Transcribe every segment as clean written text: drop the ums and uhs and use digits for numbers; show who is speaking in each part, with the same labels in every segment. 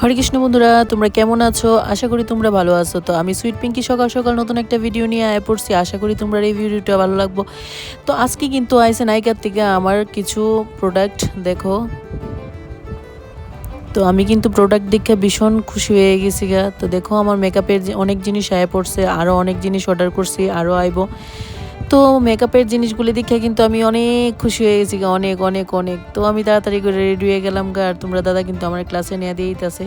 Speaker 1: হরে কৃষ্ণ বন্ধুরা, তোমরা কেমন আছো? আশা করি তোমরা ভালো আছো। তো আমি সুইট পিঙ্কি সকাল সকাল নতুন একটা ভিডিও নিয়ে আয় পড়ছি। আশা করি তোমরা এই ভিডিওটা ভালো লাগবো। তো আজকে কিন্তু আইসে নাইকার থেকে আমার কিছু প্রোডাক্ট দেখো। তো আমি কিন্তু প্রোডাক্ট দেখে ভীষণ খুশি হয়ে গেছি গা। তো দেখো আমার মেকআপের অনেক জিনিস আয় পড়ছে, আরও অনেক জিনিস অর্ডার করছি, আরও আইবো। তো মেকআপের জিনিসগুলি দেখে কিন্তু আমি অনেক খুশি হয়ে গেছি গা, অনেক অনেক অনেক। তো আমি তাড়াতাড়ি করে রেডি হয়ে গেলাম গা। আর তোমরা দাদা কিন্তু আমার ক্লাসে নিয়ে দিয়েইতেছে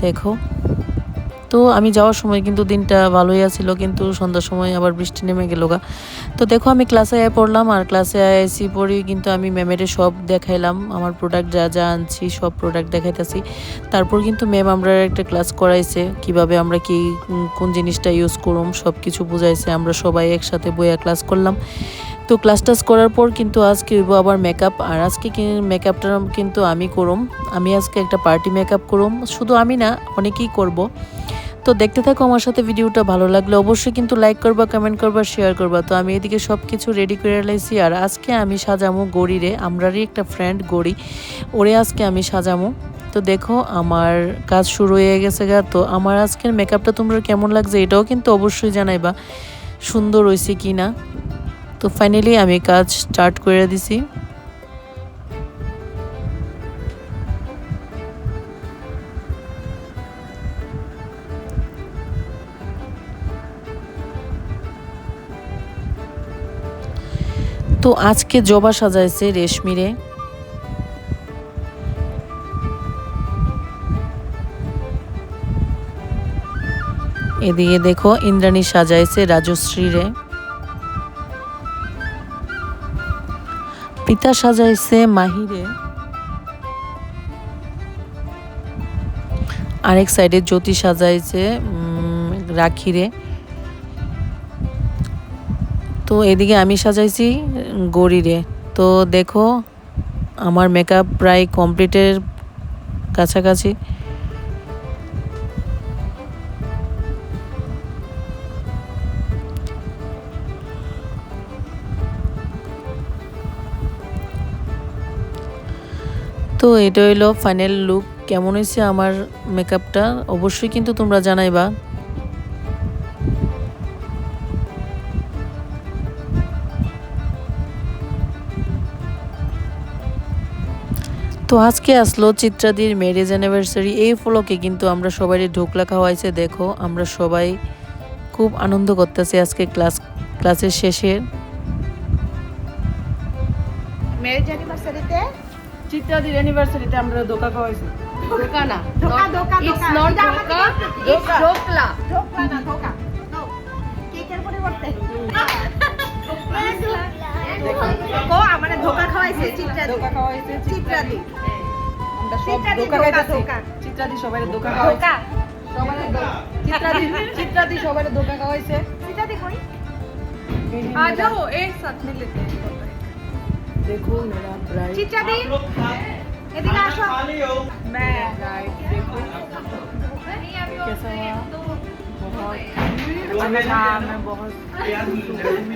Speaker 1: দেখো। তো আমি যাওয়ার সময় কিন্তু দিনটা ভালোই আছিল, কিন্তু সন্ধ্যার সময় আবার বৃষ্টি নেমে গেল গা। তো দেখো আমি ক্লাসে আয় পড়লাম, আর ক্লাসে আইসি পড়ি কিন্তু আমি ম্যামের সব দেখাইলাম, আমার প্রোডাক্ট যা যা আনছি সব প্রোডাক্ট দেখাইতেছি। তারপর কিন্তু ম্যাম আমরা একটা ক্লাস করাইছে, কিভাবে আমরা কি কোন জিনিসটা ইউজ করুম সব কিছু বুঝাইছে। আমরা সবাই একসাথে বইয়া ক্লাস করলাম। তো ক্লাস টাস করার পর কিন্তু আজকে হইব আবার মেকআপ। আর আজকে মেকআপটা কিন্তু আমি করুম। আমি আজকে একটা পার্টি মেকআপ করুম, শুধু আমি না, অনেকেই করব। তো দেখতে থাকো আমার সাথে ভিডিওটা। ভালো লাগলে অবশ্যই কিন্তু লাইক করবা, কমেন্ট করবা, শেয়ার করবা। তো আমি এদিকে সব কিছু রেডি করে লাইছি। আর আজকে আমি সাজামো গড়িরে, আমরারই একটা ফ্রেন্ড গড়ি, ওরে আজকে আমি সাজামো। তো দেখো আমার কাজ শুরু হয়ে গেছে গা। তো আমার আজকের মেকআপটা তোমরা কেমন লাগছে এটাও কিন্তু অবশ্যই জানাইবা, সুন্দর হয়েছে কি না। তো ফাইনালি আমি কাজ স্টার্ট করে দিছি। তো আজকে জবা সাজাইছে রেশমিরে। এদিকে দেখো ইন্দ্রাণী সাজাইছে রাজশ্রীরে। পিতা সাজাইছে মাহিরে। আরেক সাইডে জ্যোতি সাজাইছে রাখিরে। তো এদিকে আমি সাজাইছি গড়িরে। তো দেখো আমার মেকআপ প্রায় কমপ্লিটের কাছাকাছি। তো এটা হইলো ফাইনাল লুক। কেমন হয়েছে আমার মেকআপটা অবশ্যই কিন্তু তোমরা জানাইবা। তো আজকে আসলো চিত্রাদির ম্যারেজ অ্যানিভার্সারি। এই উপলক্ষে কিন্তু আমরা সবাই ঢোকলা খাওয়াইছে দেখো। আমরা সবাই খুব আনন্দ করতেছি আজকে ক্লাসের শেষে।
Speaker 2: ম্যারেজ অ্যানিভার্সারিতে
Speaker 3: চিত্রাদির অ্যানিভার্সারিতে আমরা ধোকা খাওয়াইছি।
Speaker 2: ধোকা না, ধোকা ধোকা
Speaker 4: It's not ধোকা, it's ঢোকলা।
Speaker 2: ধোকা না, ধোকা কেকের পরিবর্তে ও আমারে ধোকা খাওয়াইছে চিত্রাদি।
Speaker 3: ধোকা খাওয়াইছে
Speaker 2: চিত্রাদি।
Speaker 3: আমরা সব
Speaker 2: চিত্রাদি
Speaker 3: ধোকা
Speaker 2: ধোকা,
Speaker 3: খাইতেছি।
Speaker 2: ধোকা।
Speaker 3: চিত্রাদি সবাই ধোকা খাওয়াইছে।
Speaker 2: ধোকা
Speaker 3: চিত্রাদি সবাই ধোকা খাওয়াইছে।
Speaker 2: চিত্রাদি কই?
Speaker 4: आ जाओ एक साथ में लेते हैं।
Speaker 3: দেখো মেরা ব্রাইড।
Speaker 2: চিত্রাদি এদিকে আসো।
Speaker 4: मैं
Speaker 3: देखो कैसा हुआ? बहुत अच्छा। मैं बहुत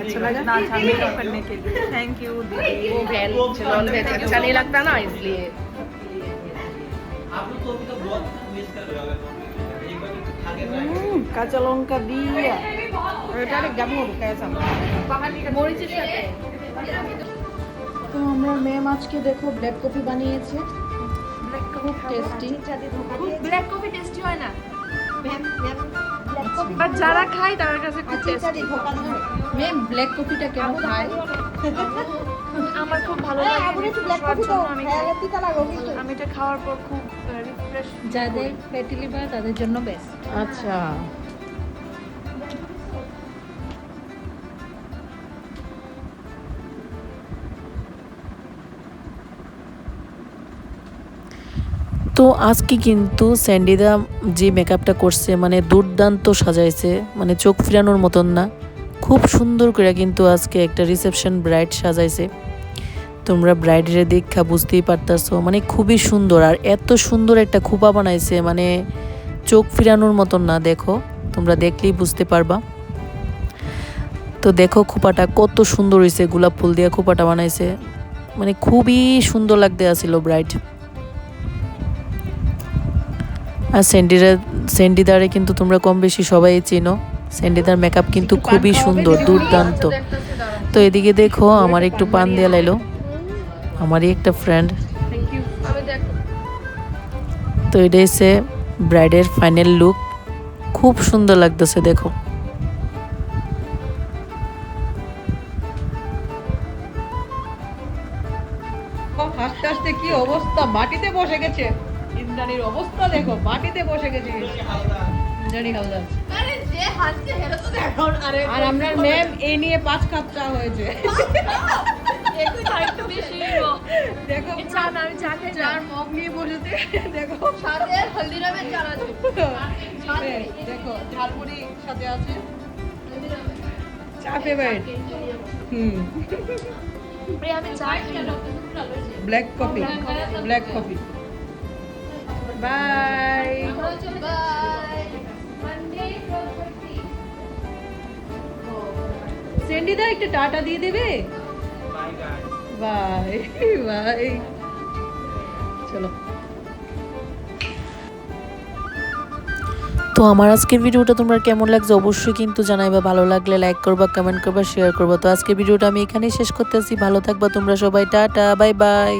Speaker 3: अच्छा लगा ना, अच्छा मेकअप करने के लिए। थैंक यू दीदी।
Speaker 4: वो वेज नॉन वेज अच्छा नहीं लगता ना, इसलिए
Speaker 3: কাঁচা লঙ্কা দিয়া
Speaker 2: এটা গাবো কেসা
Speaker 4: মরিচের সাথে
Speaker 1: তো আমরা ম্যাম আজকে দেখো ব্ল্যাক কফি বানিয়েছে, খুব টেস্টি।
Speaker 2: চিত্রাদি ধোকা
Speaker 4: ব্ল্যাক কফি টেস্টি হয় না,
Speaker 2: ma'am ma'am black coffee
Speaker 4: but যারা খায় তাদের কাছে খুব
Speaker 2: চিত্রাদি
Speaker 4: টেস্টি।
Speaker 2: ধোকা ধরে
Speaker 1: ম্যাম ব্ল্যাক কফিটা কেন খায়?
Speaker 4: আমার খুব ভালো
Speaker 2: এই
Speaker 4: লাগে,
Speaker 2: আবুরে একটু ব্ল্যাক
Speaker 4: খাওয়ার
Speaker 2: কফি তো
Speaker 4: জন্য আমি খাই।
Speaker 2: হ্যাঁ তিতা লাগো কিন্তু
Speaker 4: আমি এটা খাওয়ার পর খুব রিফ্রেশ।
Speaker 1: যাদের ফ্যাটি লিভার তাদের জন্য বেস্ট।
Speaker 3: আচ্ছা।
Speaker 1: তো আজকে কিন্তু স্যান্ডিদা যে মেকআপটা করছে মানে দুর্দান্ত সাজাইছে, মানে চোখ ফিরানোর মতন না, খুব সুন্দর করে কিন্তু আজকে একটা রিসেপশন ব্রাইড সাজাইছে। তোমরা ব্রাইডের দেখা বুঝতেই পারতাছো, মানে খুবই সুন্দর। আর এত সুন্দর একটা খোপা বানাইছে, মানে চোখ ফিরানোর মতন না, দেখো তোমরা দেখলেই বুঝতে পারবা। তো দেখো খোপাটা কত সুন্দর হয়েছে, গোলাপ ফুল দিয়ে খোপাটা বানাইছে, মানে খুবই সুন্দর লাগতে আসছিল ব্রাইড। আর স্যান্ডিদারে কিন্তু তোমরা কম বেশি সবাই চেনো। স্যান্ডিদার মেকআপ কিন্তু খুবই সুন্দর, দুর্দান্ত। তো এদিকে দেখো আমার একটু পান দিয়ে লাইলো আমারই একটা ফ্রেন্ড। তো এটা হচ্ছে ব্রাইডের ফাইনাল লুক, খুব সুন্দর লাগতেছে দেখো।
Speaker 3: আস্তে আস্তে কি অবস্থা, মাটিতে বসে গেছে ইন্দ্রাণীর অবস্থা দেখো, মাটিতে বসে গেছে ইন্দ্রাণী হালদার। আর আমরা ম্যাম এই নিয়ে 5 কাপ চা হয়েছে। দেখো চার মগ নিয়ে বসেছে, দেখো দেখো ঝালমুড়ি সাথে আছে, চা favourite. Black coffee, black coffee. Bye. সেন্ডিদা একটা টাটা দিয়ে দেবে। বাই বাই, চলো।
Speaker 1: তো আমার আজকের ভিডিওটা তোমরা কেমন লাগছে অবশ্যই কিন্তু জানাইবা, ভালো লাগলে লাইক করবা, কমেন্ট করবা, শেয়ার করবা। তো আজকের ভিডিওটা আমি এখানেই শেষ করতেছি। ভালো থাকবা তোমরা সবাই, টাটা, বাই বাই।